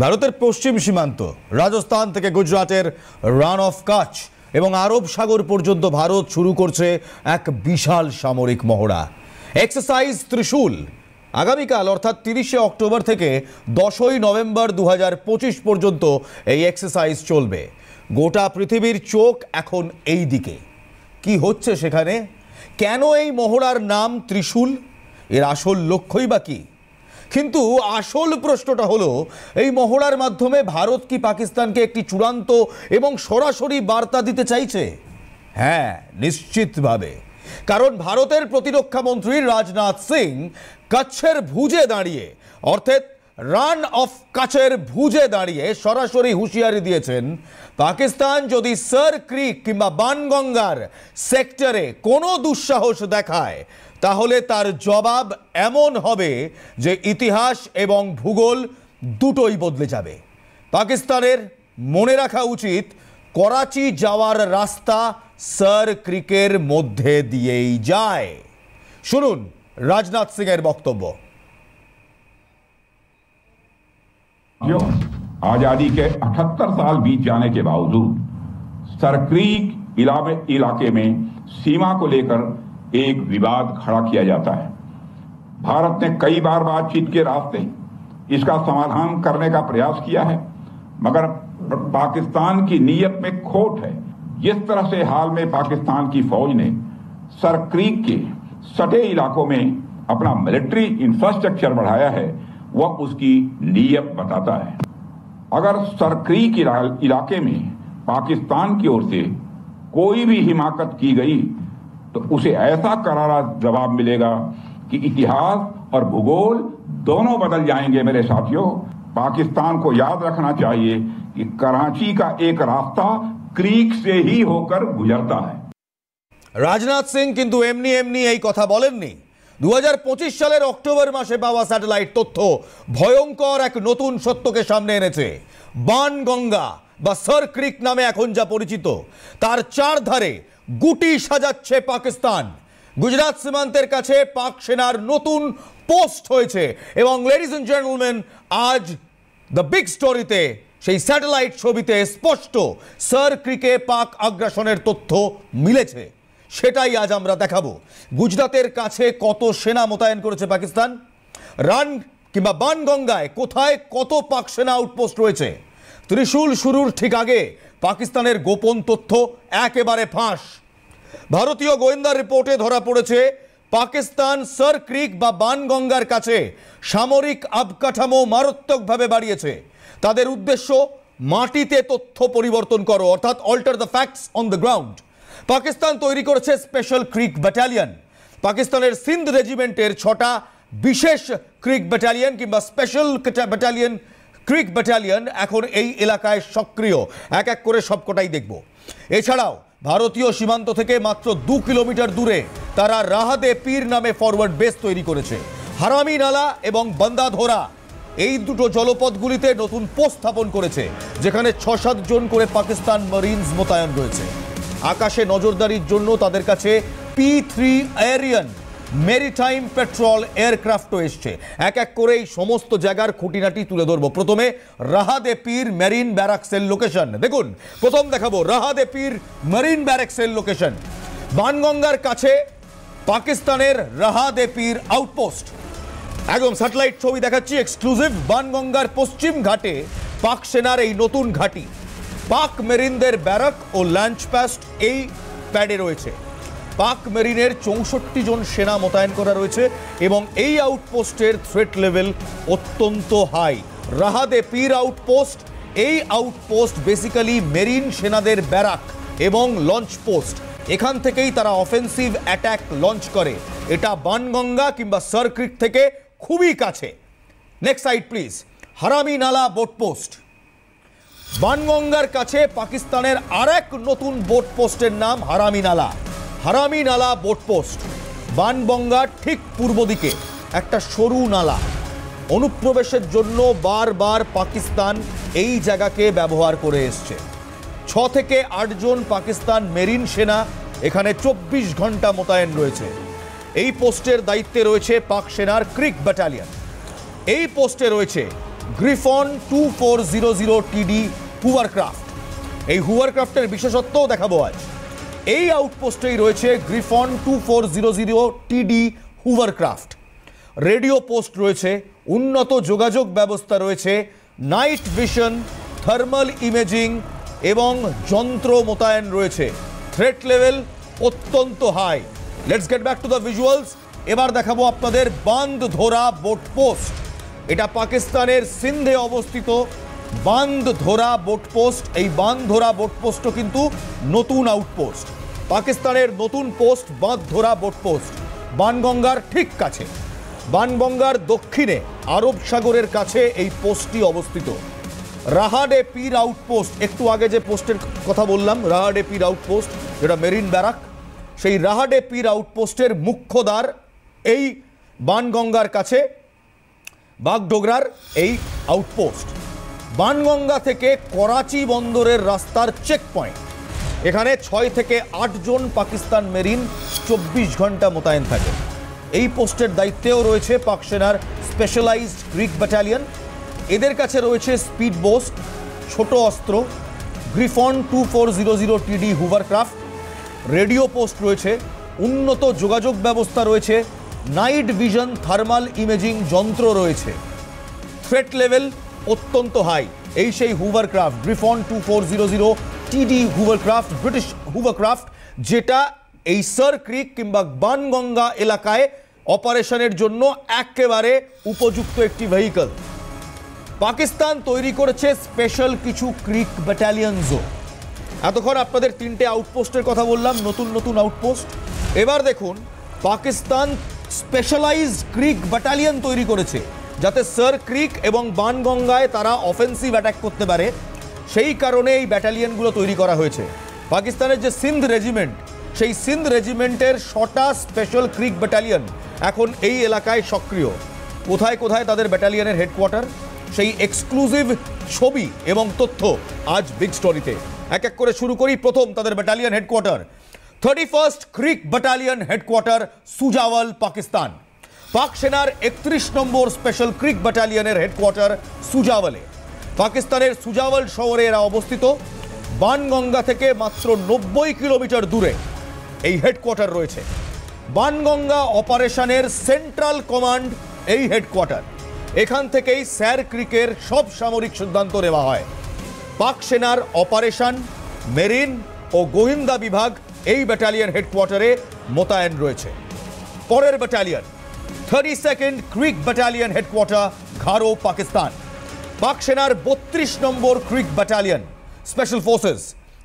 ভারতের পশ্চিম সীমান্ত রাজস্থান থেকে গুজরাটের রান অফ কাচ এবং আরব সাগর পর্যন্ত ভারত শুরু করছে এক বিশাল সামরিক মহড়া। এক্সারসাইজ ত্রিশূল আগামীকাল অর্থাৎ 30শে অক্টোবর থেকে 10ই নভেম্বর 2025 পর্যন্ত এই এক্সারসাইজ চলবে। গোটা পৃথিবীর চোখ এখন এই দিকে। কি হচ্ছে সেখানে? কেন এই মহড়ার নাম ত্রিশূল? এর আসল লক্ষ্যই বা কি? কিন্তু আসল প্রশ্নটা হলো, এই মহড়ার মাধ্যমে ভারত কি পাকিস্তানকে একটি চূড়ান্ত এবং সরাসরি বার্তা দিতে চাইছে? হ্যাঁ, নিশ্চিতভাবে। কারণ ভারতের প্রতিরক্ষা মন্ত্রী রাজনাথ সিং কচ্ছের ভুজে দাঁড়িয়ে, অর্থাৎ রান অফ কাচের ভুজে দাঁড়িয়ে সরাসরি হুঁশিয়ারি দিয়েছেন, পাকিস্তান যদি সর ক্রিক কিংবা বানগঙ্গার সেক্টরে কোনো দুঃসাহস দেখায় তাহলে তার জবাব এমন হবে যে ইতিহাস এবং ভূগোল দুটোই বদলে যাবে। পাকিস্তানের মনে রাখা উচিত, করাচি যাওয়ার রাস্তা সর ক্রিকের মধ্যে দিয়েই যায়। শুনুন রাজনাথ সিং এর বক্তব্য। आजादी के 78 साल बीत जाने के बावजूद सरक्रीक इलाके में सीमा को लेकर एक विवाद खड़ा किया जाता है। भारत ने कई बार बातचीत के रास्ते इसका समाधान करने का प्रयास किया है, मगर पाकिस्तान की नीयत में खोट है। जिस तरह से हाल में पाकिस्तान की फौज ने सरक्रीक के सटे इलाकों में अपना मिलिट्री इंफ्रास्ट्रक्चर बढ़ाया है, वह उसकी नीयत बताता है। अगर सरक्रीक इलाके में पाकिस्तान की ओर से कोई भी हिमाकत की गई तो उसे ऐसा करारा जवाब मिलेगा कि इतिहास और भूगोल दोनों बदल जाएंगे। मेरे साथियों, पाकिस्तान को याद रखना चाहिए कि कराची का एक रास्ता क्रीक से ही होकर गुजरता है। রাজনাথ সিং কিন্তু এমনি এমনি এই কথা বলেননি। 2025 সালের অক্টোবর মাসে পাওয়া স্যাটেলাইট তথ্য ভয়ঙ্কর এক নতুন সত্যকে সামনে এনেছে। বানগঙ্গা বা সর ক্রিক নামে এখন যা পরিচিত, তার চারধারে গুটি সাজাচ্ছে পাকিস্তান। গুজরাট সীমান্তের কাছে পাক সেনার নতুন পোস্ট হয়েছে এবং লেডিজ এন্ড জেন্টলম্যান, আজ দ্য বিগ স্টোরিতে সেই স্যাটেলাইট ছবিতে স্পষ্ট সর ক্রিকে পাক আগ্রাসনের তথ্য মিলেছে। সেটাই আজ আমরা দেখাবো। গুজরাতের কাছে কত সেনা মোতায়েন করেছে পাকিস্তান, রান কিংবা বানগঙ্গায় কোথায় কত পাক সেনা আউটপোস্ট রয়েছে। ত্রিশূল শুরুর ঠিক আগে পাকিস্তানের গোপন তথ্য একেবারে ফাঁস। ভারতীয় গোয়েন্দা রিপোর্টে ধরা পড়েছে, পাকিস্তান সর ক্রিক বা বানগঙ্গার কাছে সামরিক অবকাঠামো মারাত্মকভাবে বাড়িয়েছে। তাদের উদ্দেশ্য, মাটিতে তথ্য পরিবর্তন করো, অর্থাৎ alter the facts on the ground. Pakistan তৈরি করেছে স্পেশাল ক্রিক ব্যাটালিয়ন। পাকিস্তানের সিন্ধ রেজিমেন্টের 6টা বিশেষ ক্রিক ব্যাটালিয়ন কিংবা স্পেশাল ব্যাটালিয়ন, ক্রিক ব্যাটালিয়ন এখন এই এলাকায় সক্রিয়। এক এক করে সবকটাই দেখব। এছাড়াও ভারতীয় সীমান্ত থেকে মাত্র 2 কিলোমিটার দূরে তারা রাহাদে পীর নামে ফরওয়ার্ড বেস তৈরি করেছে। হারামি নালা এবং বান্দাধোরা এই দুটো জলপথগুলিতে নতুন পোস্ট স্থাপন করেছে, যেখানে 6-7 জন করে পাকিস্তান মারিনস মোতায়েন রয়েছে। আকাশে নজরদারির জন্য তাদের কাছে P3 এরিয়ান মেরিটাইম পেট্রোল এয়ারক্রাফটও এসছে। এক এক করে এই সমস্ত জায়গার খুঁটিনাটি তুলে ধরবো। প্রথমে রাহাদে পীর মেরিন ব্যারাক্সের লোকেশন দেখুন। প্রথম দেখাবো রাহাদে পীর মেরিন ব্যারাক্সের লোকেশন। বানগঙ্গার কাছে পাকিস্তানের রাহাদে পীর আউটপোস্ট। একদম স্যাটেলাইট ছবি দেখাচ্ছি এক্সক্লুসিভ। বানগঙ্গার পশ্চিম ঘাটে পাক সেনার এই নতুন ঘাঁটি। পাক মেরিনদের ব্যারাক ও লঞ্চ প্যাস্ট এই প্যাডে রয়েছে। পাক মেরিনের 64 জন সেনা মোতায়েন করা রয়েছে এবং এই আউটপোস্টের থ্রেট লেভেল অত্যন্ত হাই। রাহাদে পীর আউটপোস্ট, এই আউটপোস্ট বেসিক্যালি মেরিন সেনাদের ব্যারাক এবং লঞ্চ পোস্ট। এখান থেকেই তারা অফেন্সিভ অ্যাটাক লঞ্চ করে। এটা বানগঙ্গা কিংবা সর ক্রিক থেকে খুবই কাছে। Next side please. হারামি নালা বোট পোস্ট। বানগঙ্গার কাছে পাকিস্তানের আরেক নতুন বোট পোস্টের নাম হারামি নালা। হারামি নালা বোট পোস্ট বানগঙ্গার ঠিক পূর্ব দিকে একটা সরু নালা। অনুপ্রবেশের জন্য বারবার পাকিস্তান এই জায়গাকে ব্যবহার করে এসছে। 6 থেকে 8 জন পাকিস্তান মেরিন সেনা এখানে 24 ঘন্টা মোতায়েন রয়েছে। এই পোস্টের দায়িত্বে রয়েছে পাক সেনার ক্রিক ব্যাটালিয়ন। এই পোস্টে রয়েছে গ্রিফন 2400 টিডি হুভারক্রাফট। এই হুভারক্রাফটের বিশেষত্বও দেখাবো আজ। এই আউটপোস্টেই রয়েছে গ্রিফন 2400 টিডি হুভারক্রাফট। রেডিও পোস্ট রয়েছে, উন্নত যোগাযোগ ব্যবস্থা রয়েছে, নাইট ভিশন, থার্মাল ইমেজিং এবং যন্ত্র মোতায়েন রয়েছে। থ্রেট লেভেল অত্যন্ত high. Let's get back to the visuals. এবার দেখাবো আপনাদের বান্ধধরা বোট পোস্ট। এটা পাকিস্তানের সিন্ধে অবস্থিত বান্ধধরা বোট পোস্ট। এই বান্ধধরা বোট পোস্টও কিন্তু নতুন আউটপোস্ট। পাকিস্তানের নতুন পোস্ট বান্ধধরা বোট পোস্ট বানগঙ্গার ঠিক কাছে। বানগঙ্গার দক্ষিণে আরব সাগরের কাছে এই পোস্টটি অবস্থিত। রাহাডে পীর আউটপোস্ট, একটু আগে যে পোস্টের কথা বললাম রাহাডে পীর আউটপোস্ট, যেটা মেরিন ব্যারাক, সেই রাহাডে পীর আউটপোস্টের মুখ্য দ্বার এই বানগঙ্গার কাছে বাগডোগরার এই আউটপোস্ট। বানগঙ্গা থেকে করাচি বন্দরের রাস্তার চেক পয়েন্ট। এখানে 6 থেকে 8 জন পাকিস্তান মেরিন 24 ঘন্টা মোতায়েন থাকে। এই পোস্টের দায়িত্বেও রয়েছে পাক সেনার স্পেশালাইজড ক্রিক ব্যাটালিয়ন। এদের কাছে রয়েছে স্পিড বোট, ছোট অস্ত্র, গ্রিফন 2400 টিডি হুভারক্রাফট, রেডিও পোস্ট রয়েছে, উন্নত যোগাযোগ ব্যবস্থা রয়েছে, নাইট ভিশন থার্মাল ইমেজিং যন্ত্র রয়েছে। থ্রেট লেভেল অত্যন্ত হাই। এই সেই হুভারক্রাফট গ্রিফন 2400 টিডি হুভারক্রাফট, ব্রিটিশ হুভারক্রাফট, যেটা এই সার ক্রিক কিংবা বানগঙ্গা এলাকায় অপারেশনের জন্য একেবারে উপযুক্ত একটি ভেহিকল। পাকিস্তান তৈরি করেছে স্পেশাল কিছু ক্রিক ব্যাটালিয়নসও। এতক্ষণ আপনাদের 3টে আউটপোস্টের কথা বললাম, নতুন নতুন আউটপোস্ট। এবার দেখুন পাকিস্তান স্পেশালাইজড ক্রিক ব্যাটালিয়ন তৈরি করেছে, যাতে সার ক্রিক এবং বানগঙ্গায় তারা অফেন্সিভ অ্যাটাক করতে পারে। সেই কারণে এই ব্যাটালিয়নগুলো তৈরি করা হয়েছে। পাকিস্তানের যে সিন্ধ রেজিমেন্ট, সেই সিন্ধ রেজিমেন্টের 6টা স্পেশাল ক্রিক ব্যাটালিয়ন এখন এই এলাকায় সক্রিয়। কোথায় কোথায় তাদের ব্যাটালিয়নের হেডকোয়ার্টার, সেই এক্সক্লুসিভ ছবি এবং তথ্য আজ বিগ স্টোরিতে। এক এক করে শুরু করি। প্রথম তাদের battalion headquarter, 31st creek battalion headquarter Sujawal, Pakistan. Pak সেনার 31 নম্বর স্পেশাল ক্রিক ব্যাটালিয়নের হেডকোয়ার্টার সুজাওয়ালে। পাকিস্তানের সুজাওয়াল শহরে এরা অবস্থিত। বানগঙ্গা থেকে মাত্র 90 কিলোমিটার দূরে এই হেডকোয়ার্টার রয়েছে। বানগঙ্গা অপারেশনের সেন্ট্রাল কমান্ড এই হেডকোয়ার্টার। এখান থেকেই স্যার ক্রিকের সব সামরিক সিদ্ধান্ত নেওয়া হয়। পাক সেনার অপারেশন, মেরিন ও গোয়েন্দা বিভাগ এই ব্যাটালিয়ন হেডকোয়ার্টারে মোতায়েন রয়েছে। পরের battalion 32nd creek battalion headquarter, Gharo, Pakistan. Pak সেনার 32 number creek battalion special forces,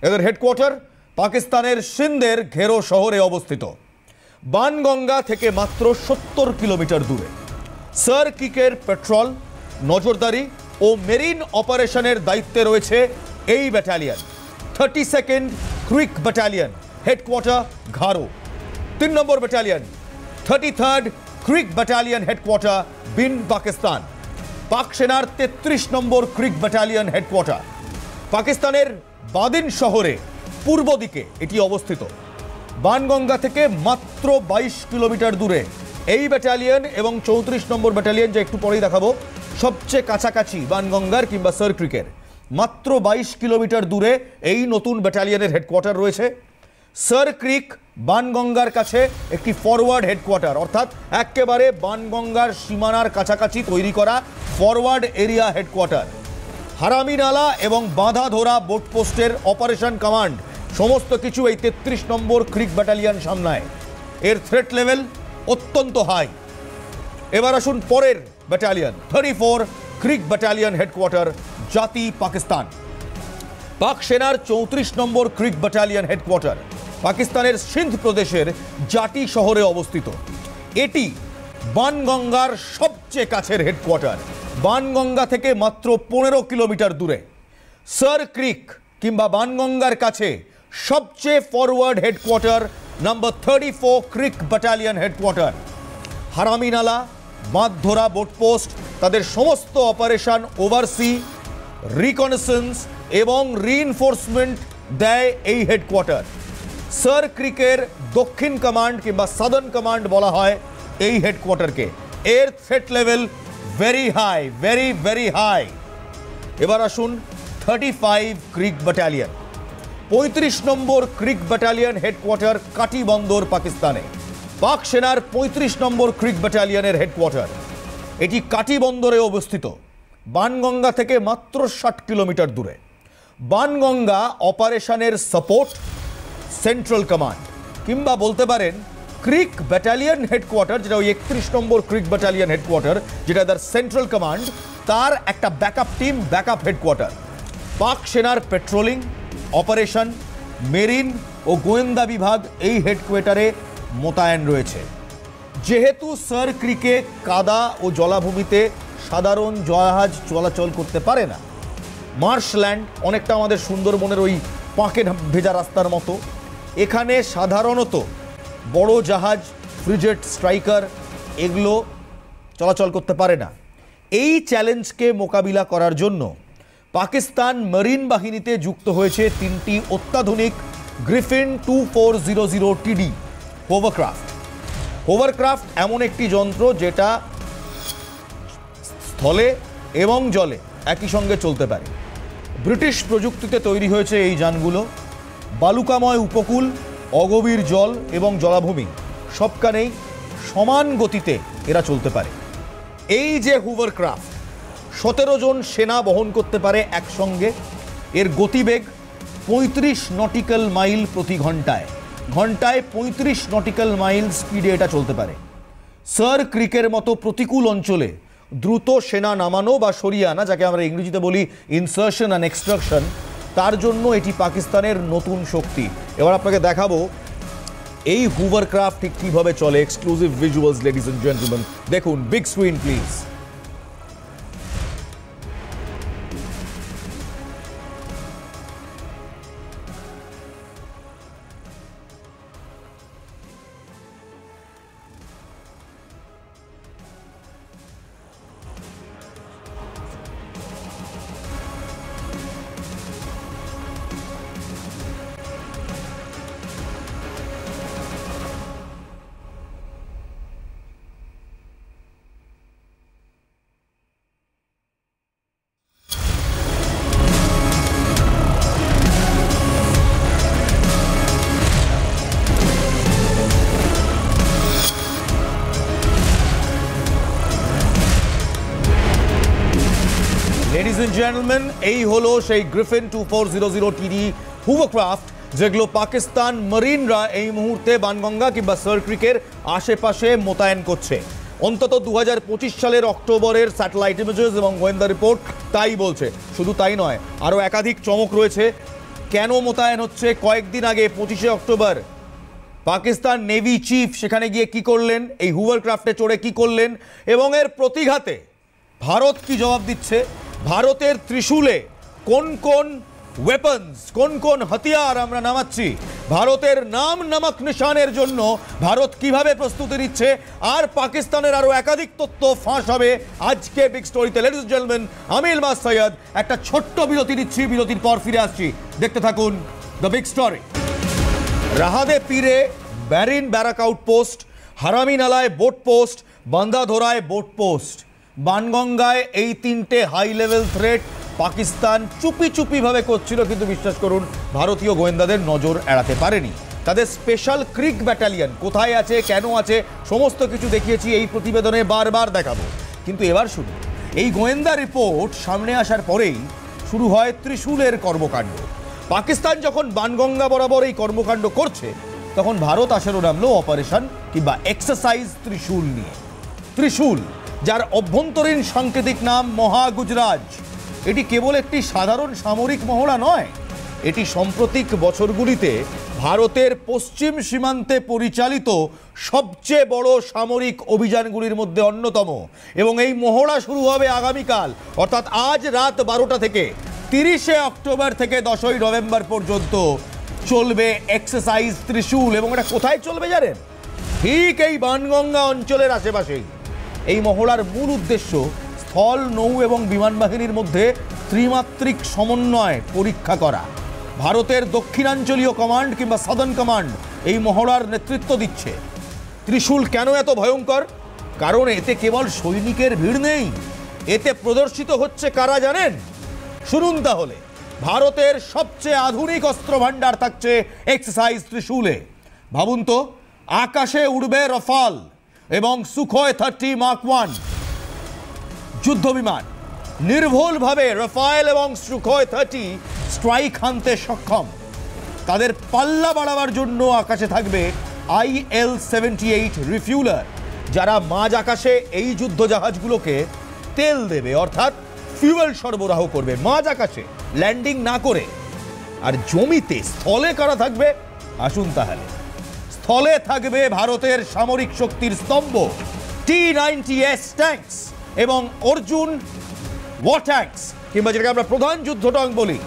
এদের হেডকোয়ার্টার পাকিস্তানের সিন্ধের ঘেরো শহরে অবস্থিত। বানগঙ্গা থেকে মাত্র 70 কিলোমিটার দূরে। সার ক্রিকের পেট্রোল, নজরদারি ও মেরিন অপারেশনের দায়িত্বে রয়েছে এই battalion. 32nd creek battalion headquarter, Gharo. 3 number battalion 33rd creek battalion headquarter, বিন, পাকিস্তান। পাক সেনার 33 নম্বর ক্রিক ব্যাটালিয়ন হেডকোয়ার্টার পাকিস্তানের বাদিন শহরে পূর্ব দিকে এটি অবস্থিত। বানগঙ্গা থেকে মাত্র 22 কিলোমিটার দূরে এই ব্যাটালিয়ন এবং 34 নম্বর ব্যাটালিয়ন, যা একটু পরেই দেখাবো, সবচেয়ে কাছাকাছি বানগঙ্গার কিংবা সার ক্রিকের। মাত্র 22 কিলোমিটার দূরে এই নতুন ব্যাটালিয়নের হেডকোয়ার্টার রয়েছে। সার ক্রিক বানগঙ্গার কাছে একটি ফরওয়ার্ড হেডকোয়ার্টার, অর্থাৎ একেবারে বানগঙ্গার সীমানার কাছাকাছি তৈরি করা ফরওয়ার্ড এরিয়া হেডকোয়ার্টার। হারামি নালা এবং বাঁধাধরা বোট পোস্টের অপারেশন কমান্ড সমস্ত কিছু এই 33 নম্বর ক্রিক ব্যাটালিয়ন সামলায়। এর থ্রেট লেভেল অত্যন্ত হাই। এবার আসুন পরের ব্যাটালিয়ন 34 ক্রিক ব্যাটালিয়ন হেডকোয়ার্টার, জাতি, পাকিস্তান। পাক সেনার 34 নম্বর ক্রিক ব্যাটালিয়ন হেডকোয়ার্টার পাকিস্তানের সিন্ধ প্রদেশের জাটি শহরে অবস্থিত। এটি বানগঙ্গার সবচেয়ে কাছের হেডকোয়ার্টার। বানগঙ্গা থেকে মাত্র 15 কিলোমিটার দূরে। সার ক্রিক কিংবা বানগঙ্গার কাছে সবচেয়ে forward headquarter number 34 creek battalion headquarter. Harami Nala, বাঁধধরা বোটপোস্ট, তাদের সমস্ত অপারেশন ওভারসি, রিকনেসেন্স এবং রিইনফোর্সমেন্ট দেয় এই হেডকোয়ার্টার। সার ক্রিকের দক্ষিণ কমান্ড কিংবা সাদার্ন কমান্ড বলা হয় এই হেডকোয়ার্টারকে। এর threat level very high, very very high. এবার আসুন 35 creek battalion. 35 number creek battalion headquarter Keti Bandar, পাকিস্তানে। পাক সেনার 35 নম্বর ক্রিক ব্যাটালিয়নের হেডকোয়ার্টার এটি কাটি বন্দরে অবস্থিত, বানগঙ্গা থেকে মাত্র 60 কিলোমিটার দূরে। বানগঙ্গা অপারেশনের সাপোর্ট সেন্ট্রাল কমান্ড, কিংবা বলতে পারেন ক্রিক ব্যাটালিয়ন হেডকোয়ার্টার, যেটা ওই 31 নম্বর ক্রিক ব্যাটালিয়ন হেডকোয়ার্টার, যেটা তার সেন্ট্রাল কমান্ড, তার একটা ব্যাকআপ টিম, ব্যাকআপ হেডকোয়ার্টার। পাক সেনার পেট্রোলিং অপারেশন, মেরিন ও গোয়েন্দা বিভাগ এই হেডকোয়ার্টারে মোতায়েন রয়েছে। যেহেতু সার ক্রিকে কাদা ও জলাভূমিতে সাধারণ জাহাজ চলাচল করতে পারে না, মার্শল্যান্ড অনেকটা আমাদের সুন্দরবনের ওই পাঁকে ভেজা রাস্তার মতো, এখানে সাধারণত বড় জাহাজ, ফ্রিগেট, স্ট্রাইকার এগুলো চলাচল করতে পারে না। এই চ্যালেঞ্জকে মোকাবিলা করার জন্য পাকিস্তান মেরিন বাহিনীতে যুক্ত হয়েছে 3টি অত্যাধুনিক গ্রিফিন 2400 টিডি হোভারক্রাফট। হোভারক্রাফট এমন একটি যন্ত্র যেটা স্থলে এবং জলে একই সঙ্গে চলতে পারে। ব্রিটিশ প্রযুক্তিতে তৈরি হয়েছে এই যানগুলো। বালুকাময় উপকূল, অগভীর জল এবং জলাভূমি সবখানেই সমান গতিতে এরা চলতে পারে। এই যে হোভারক্রাফট 17 জন সেনা বহন করতে পারে একসঙ্গে। এর গতিবেগ 35 নটিক্যাল মাইল প্রতি ঘন্টায়, ঘন্টায় 35 নটিক্যাল মাইল স্পিডে এটা চলতে পারে। সার ক্রিকের মতো প্রতিকূল অঞ্চলে দ্রুত সেনা নামানো বা সরিয়ে আনা, যাকে আমরা ইংরেজিতে বলি ইনসার্শন অ্যান্ড এক্সট্রাকশন, তার জন্য এটি পাকিস্তানের নতুন শক্তি। এবার আপনাকে দেখাবো এই হোভারক্রাফট ঠিক কীভাবে চলে। Exclusive visuals ladies and gentleman, দেখুন, big screen please. Ladies and gentleman, এই হলো সেই গ্রিফিন 2400 টিডি হোভারক্রাফট, যেগুলো পাকিস্তান মেরিনরা এই মুহূর্তে বানগঙ্গা কিংবা সার ক্রিকের আশেপাশে মোতায়েন করছে। অন্তত 2025 সালের অক্টোবরের স্যাটেলাইট ইমেজেস এবং গোয়েন্দা রিপোর্ট তাই বলছে। শুধু তাই নয়, আরও একাধিক চমক রয়েছে। কেন মোতায়েন হচ্ছে? কয়েকদিন আগে 25শে অক্টোবর পাকিস্তান নেভি চিফ সেখানে গিয়ে কি করলেন, এই হোভারক্রাফটে চড়ে কি করলেন, এবং এর প্রতিঘাতে ভারত কি জবাব দিচ্ছে, ভারতের ত্রিশূলে কোন কোন ওয়েপন্স, কোন কোন হাতিয়ার আমরা নামাচ্ছি, ভারতের নাম নামক নিশানের জন্য ভারত কিভাবে প্রস্তুতি নিচ্ছে, আর পাকিস্তানের আরো একাধিক তথ্য ফাঁস হবে আজকে বিগ স্টোরিতে। লেডিজ এন্ড জেন্টলম্যান, আমি ইলমাস সৈয়দ একটা ছোট্ট বিরতি নিচ্ছি, বিরতির পর ফিরে আসছি। দেখতে থাকুন দ্য বিগ স্টোরি। রাহাদে পীরে ব্যারিন ব্যারাক আউটপোস্ট, হারামি নালায় বোট পোস্ট, বান্দাধোরায় বোট পোস্ট, বানগঙ্গায় এই 3টে হাই লেভেল থ্রেট পাকিস্তান চুপি চুপিভাবে করছিল, কিন্তু বিশ্বাস করুন ভারতীয় গোয়েন্দাদের নজর এড়াতে পারেনি। তাদের স্পেশাল ক্রিক ব্যাটালিয়ন কোথায় আছে, কেন আছে, সমস্ত কিছু দেখিয়েছি এই প্রতিবেদনে, বারবার দেখাবো। কিন্তু এবার শুনুন, এই গোয়েন্দা রিপোর্ট সামনে আসার পরেই শুরু হয় ত্রিশূলের কর্মকাণ্ড। পাকিস্তান যখন বানগঙ্গা বরাবর এই কর্মকাণ্ড করছে, তখন ভারত আসারও নামলো অপারেশন কিংবা এক্সারসাইজ ত্রিশূল নিয়ে। ত্রিশূল, যার অভ্যন্তরীণ সাংকেতিক নাম মহাগুজরাজ, এটি কেবল একটি সাধারণ সামরিক মহড়া নয়, এটি সাম্প্রতিক বছরগুলিতে ভারতের পশ্চিম সীমান্তে পরিচালিত সবচেয়ে বড় সামরিক অভিযানগুলির মধ্যে অন্যতম। এবং এই মহড়া শুরু হবে আগামীকাল, অর্থাৎ আজ রাত 12টা থেকে 30শে অক্টোবর থেকে 10ই নভেম্বর পর্যন্ত চলবে এক্সারসাইজ ত্রিশূল। এবং এটা কোথায় চলবে জানেন? ঠিক এই বানগঙ্গা অঞ্চলের আশেপাশেই। এই মহড়ার মূল উদ্দেশ্য স্থল, নৌ এবং বিমান বাহিনীর মধ্যে ত্রিমাত্রিক সমন্বয় পরীক্ষা করা। ভারতের দক্ষিণাঞ্চলীয় কমান্ড কিংবা সাদার্ন কমান্ড এই মহড়ার নেতৃত্ব দিচ্ছে। ত্রিশূল কেন এত ভয়ঙ্কর? কারণ এতে কেবল সৈনিকের ভিড় নেই, এতে প্রদর্শিত হচ্ছে কারা জানেন? শুনুন তাহলে। ভারতের সবচেয়ে আধুনিক অস্ত্র ভান্ডার থাকছে এক্সারসাইজ ত্রিশূলে। ভাবুন তো, আকাশে উড়বে রাফাল এবং সুখোয় 30 মার্ক 1 যুদ্ধ বিমান, নির্ভুলভাবে রাফায়েল এবং সুখোয় 30 স্ট্রাইক হানতে সক্ষম। তাদের পাল্লা বাড়াবার জন্য আকাশে থাকবে IL-78 রিফিউলার, যারা মাঝ আকাশে এই যুদ্ধ জাহাজগুলোকে তেল দেবে, অর্থাৎ ফিউয়েল সরবরাহ করবে মাঝ আকাশে, ল্যান্ডিং না করে। আর জমিতে স্থলে কারা থাকবে? আসুন তাহলে। স্থলে থাকবে ভারতের সামরিক শক্তির স্তম্ভ T-90S ট্যাঙ্কস এবং অর্জুন ওয়ার ট্যাঙ্কস, কিংবা যেটাকে আমরা প্রধান যুদ্ধ ট্যাঙ্ক বলি।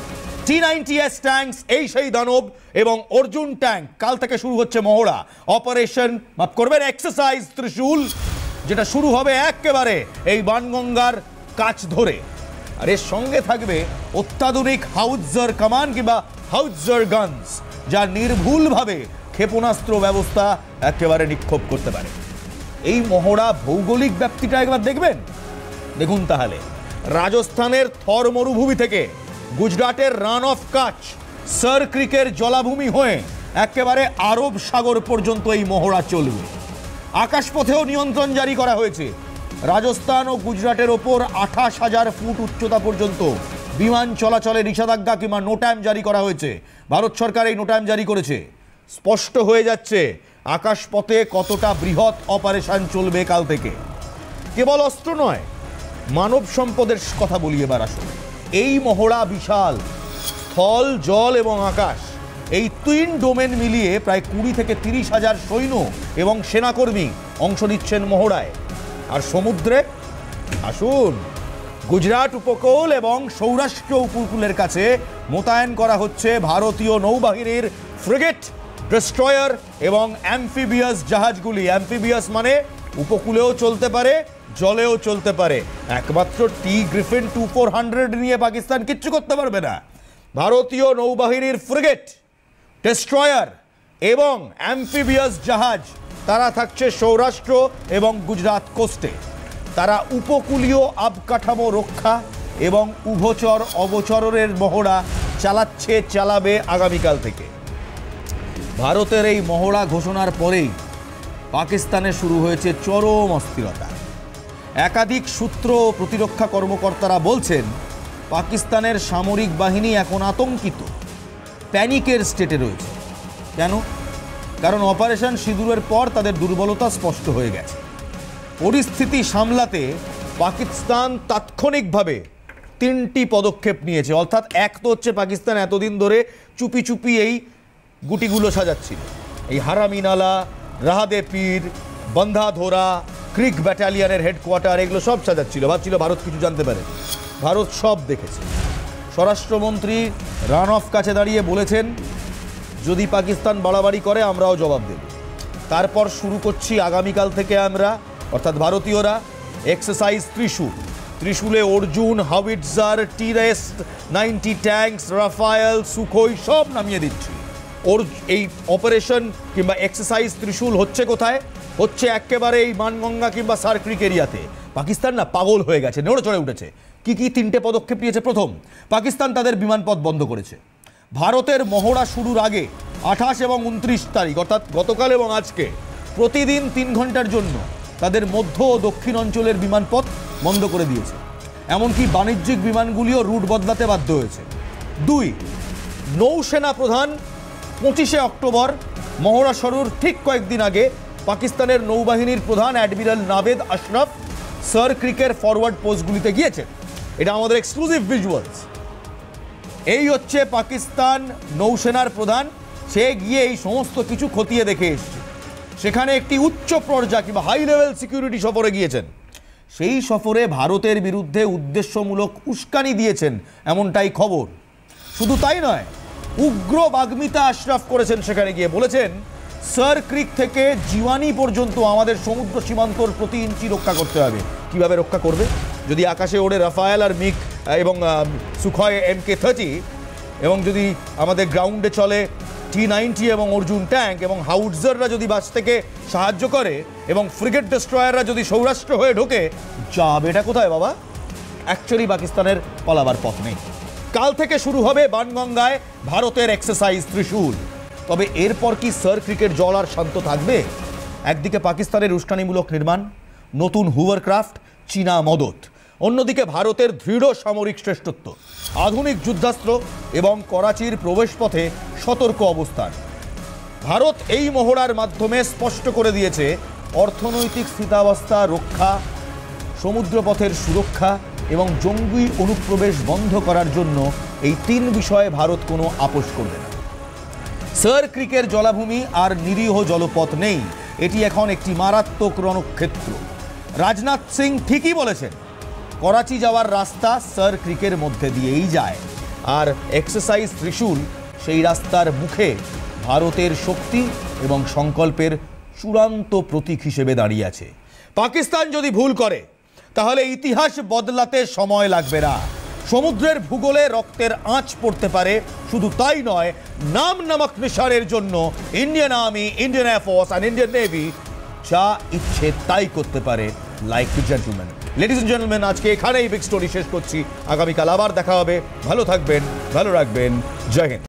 T-90S ট্যাঙ্কস এই সেই দানব, এবং অর্জুন ট্যাঙ্ক কাল থেকে শুরু হচ্ছে মহড়া, অপারেশন মাফ করবেন এক্সারসাইজ ত্রিশূল, যেটা শুরু হবে একেবারে এই বানগঙ্গার কাছ ধরে। আর এর সঙ্গে থাকবে অত্যাধুনিক হাউটজার কামান কিংবা হাউটজার গানস, যা নির্ভুলভাবে ক্ষেপণাস্ত্র ব্যবস্থা একেবারে নিক্ষেপ করতে পারে। এই মহড়া ভৌগোলিক ব্যাপ্তিটা একবার দেখবেন। দেখুন তাহলে, রাজস্থানের থর মরুভূমি থেকে গুজরাটের রান অফ কাচ, সার ক্রিকের জলাভূমি হয়ে একেবারে আরব সাগর পর্যন্ত এই মহড়া চলবে। আকাশপথেও নিয়ন্ত্রণ জারি করা হয়েছে। রাজস্থান ও গুজরাটের ওপর 28,000 ফুট উচ্চতা পর্যন্ত বিমান চলাচলে নিষেধাজ্ঞা কিংবা নো টাইম জারি করা হয়েছে। ভারত সরকার এই নো টাইম জারি করেছে। স্পষ্ট হয়ে যাচ্ছে আকাশপথে কতটা বৃহৎ অপারেশন চলবে কাল থেকে। কেবল অস্ত্র নয়, মানব সম্পদের কথা বলি এবার আসুন। এই মহড়া বিশাল। স্থল, জল এবং আকাশ, এই 3 ডোমেন মিলিয়ে প্রায় 20 থেকে 30,000 সৈন্য এবং সেনাকর্মী অংশ নিচ্ছেন মহড়ায়। আর সমুদ্রে আসুন, গুজরাট উপকূল এবং সৌরাষ্ট্র উপকূলের কাছে মোতায়েন করা হচ্ছে ভারতীয় নৌবাহিনীর ফ্রিগেট, ডেস্ট্রয়ার এবং অ্যাম্ফিবিয়াস জাহাজগুলি। অ্যাম্ফিবিয়াস মানে উপকূলেও চলতে পারে, জলেও চলতে পারে। একমাত্র টি গ্রিফিন 2400 নিয়ে পাকিস্তান কিচ্ছু করতে পারবে না। ভারতীয় নৌবাহিনীর ফ্রিগেট, ডেস্ট্রয়ার এবং অ্যাম্ফিবিয়াস জাহাজ, তারা থাকছে সৌরাষ্ট্র এবং গুজরাট কোস্টে। তারা উপকূলীয় অবকাঠামো রক্ষা এবং উভচর অবচরের মহড়া চালাবে আগামীকাল থেকে। ভারতের এই মহড়া ঘোষণার পরেই পাকিস্তানে শুরু হয়েছে চরম অস্থিরতা। একাধিক সূত্র ও প্রতিরক্ষা কর্মকর্তারা বলছেন পাকিস্তানের সামরিক বাহিনী এখন আতঙ্কিত, প্যানিকের স্টেটে রয়েছে। কেন? কারণ অপারেশন সিঁদুরের পর তাদের দুর্বলতা স্পষ্ট হয়ে গেছে। পরিস্থিতি সামলাতে পাকিস্তান তাৎক্ষণিকভাবে 3টি পদক্ষেপ নিয়েছে। অর্থাৎ এক তো হচ্ছে পাকিস্তান এতদিন ধরে চুপি চুপি এই গুটিগুলো সাজাচ্ছিল, এই হারামি নালা, রাহাদে পীর, বন্ধাধোরা, ক্রিক ব্যাটালিয়নের হেডকোয়ার্টার, এগুলো সব সাজাচ্ছিল। ভাবছিল ভারত কিছু জানতে পারে। ভারত সব দেখেছে। স্বরাষ্ট্রমন্ত্রী রান অফ কাছে দাঁড়িয়ে বলেছেন, যদি পাকিস্তান বাড়াবাড়ি করে আমরাও জবাব দেব। তারপর শুরু করছি আগামীকাল থেকে আমরা, অর্থাৎ ভারতীয়রা, এক্সারসাইজ ত্রিশূল। ত্রিশূলে Arjun, howitzer, TS-90 tanks, Rafale, Sukhoi সব নামিয়ে দিচ্ছি। এই অপারেশন কিংবা এক্সারসাইজ ত্রিশূল হচ্ছে কোথায়? হচ্ছে একেবারে এই বানগঙ্গা কিংবা সার ক্রিক এরিয়াতে। পাকিস্তান না পাগল হয়ে গেছে, নড়ে চড়ে উঠেছে। কি 3টে পদক্ষেপ নিয়েছে? প্রথম, পাকিস্তান তাদের বিমানপথ বন্ধ করেছে। ভারতের মহড়া শুরুর আগে 28 এবং 29 তারিখ, অর্থাৎ গতকাল এবং আজকে, প্রতিদিন 3 ঘন্টার জন্য তাদের মধ্য ও দক্ষিণ অঞ্চলের বিমানপথ বন্ধ করে দিয়েছে। এমনকি বাণিজ্যিক বিমানগুলিও রুট বদলাতে বাধ্য হয়েছে। 2, নৌসেনা প্রধান 25শে অক্টোবর মহড়া শুরুর ঠিক কয়েকদিন আগে পাকিস্তানের নৌবাহিনীর প্রধান অ্যাডমিরাল নাভেদ আশরাফ সার ক্রিকের ফরওয়ার্ড পোস্টগুলিতে গিয়েছেন। এটা আমাদের এক্সক্লুসিভ ভিজুয়ালস। এই হচ্ছে পাকিস্তান নৌসেনার প্রধান, সে গিয়ে এই সমস্ত কিছু খতিয়ে দেখে এসছে। সেখানে একটি উচ্চ পর্যায় কিংবা হাই লেভেল সিকিউরিটি সফরে গিয়েছেন। সেই সফরে ভারতের বিরুদ্ধে উদ্দেশ্যমূলক উস্কানি দিয়েছেন এমনটাই খবর। শুধু তাই নয়, উগ্র বাগ্মিতা আশরাফ করেছেন। সেখানে গিয়ে বলেছেন, সার ক্রিক থেকে জিওয়ানি পর্যন্ত আমাদের সমুদ্র সীমান্তর প্রতি ইঞ্চি রক্ষা করতে হবে। কিভাবে রক্ষা করবে? যদি আকাশে ওড়ে রাফায়েল আর মিগ এবং সুখয় MK-30, এবং যদি আমাদের গ্রাউন্ডে চলে T-90 এবং অর্জুন ট্যাঙ্ক এবং হাউটজাররা যদি বাস থেকে সাহায্য করে এবং ফ্রিগেট ডেস্ট্রয়াররা যদি সৌরাষ্ট্র হয়ে ঢোকে, যাবে এটা কোথায় বাবা? অ্যাকচুয়ালি পাকিস্তানের পালাবার পথ নেই। কাল থেকে শুরু হবে বানগঙ্গায় ভারতের এক্সারসাইজ ত্রিশূল। তবে এরপর কি স্যার ক্রিকেট জল আর শান্ত থাকবে? একদিকে পাকিস্তানের উস্কানিমূলক নির্মাণ, নতুন হুভারক্রাফট, চীনা মদত, অন্যদিকে ভারতের দৃঢ় সামরিক শ্রেষ্ঠত্ব, আধুনিক যুদ্ধাস্ত্র এবং করাচির প্রবেশপথে সতর্ক অবস্থান। ভারত এই মহড়ার মাধ্যমে স্পষ্ট করে দিয়েছে অর্থনৈতিক স্থিতাবস্থা রক্ষা, সমুদ্রপথের সুরক্ষা এবং জঙ্গি অনুপ্রবেশ বন্ধ করার জন্য এই 3 বিষয়ে ভারত কোনো আপোষ করবে না। স্যার ক্রিকের জলাভূমি আর নিরীহ জলপথ নেই, এটি এখন একটি মারাত্মক রণক্ষেত্র। রাজনাথ সিং ঠিকই বলেছেন, করাচি যাওয়ার রাস্তা স্যার ক্রিকের মধ্যে দিয়েই যায়, আর এক্সারসাইজ ত্রিশূল সেই রাস্তার মুখে ভারতের শক্তি এবং সংকল্পের চূড়ান্ত প্রতীক হিসেবে দাঁড়িয়ে আছে। পাকিস্তান যদি ভুল করে তাহলে ইতিহাস বদলাতে সময় লাগবে না। সমুদ্রের ভূগোলে রক্তের আঁচ পড়তে পারে, শুধু তাই নয়, নাম নামক নিশানের জন্য Indian army, Indian air force and Indian navy যা ইচ্ছে তাই করতে পারে, like to gentleman. Ladies and gentleman, আজকে এখানেই বিগ স্টোরি শেষ করছি। আগামীকাল আবার দেখা হবে। ভালো থাকবেন, ভালো রাখবেন। জয় হিন্দ।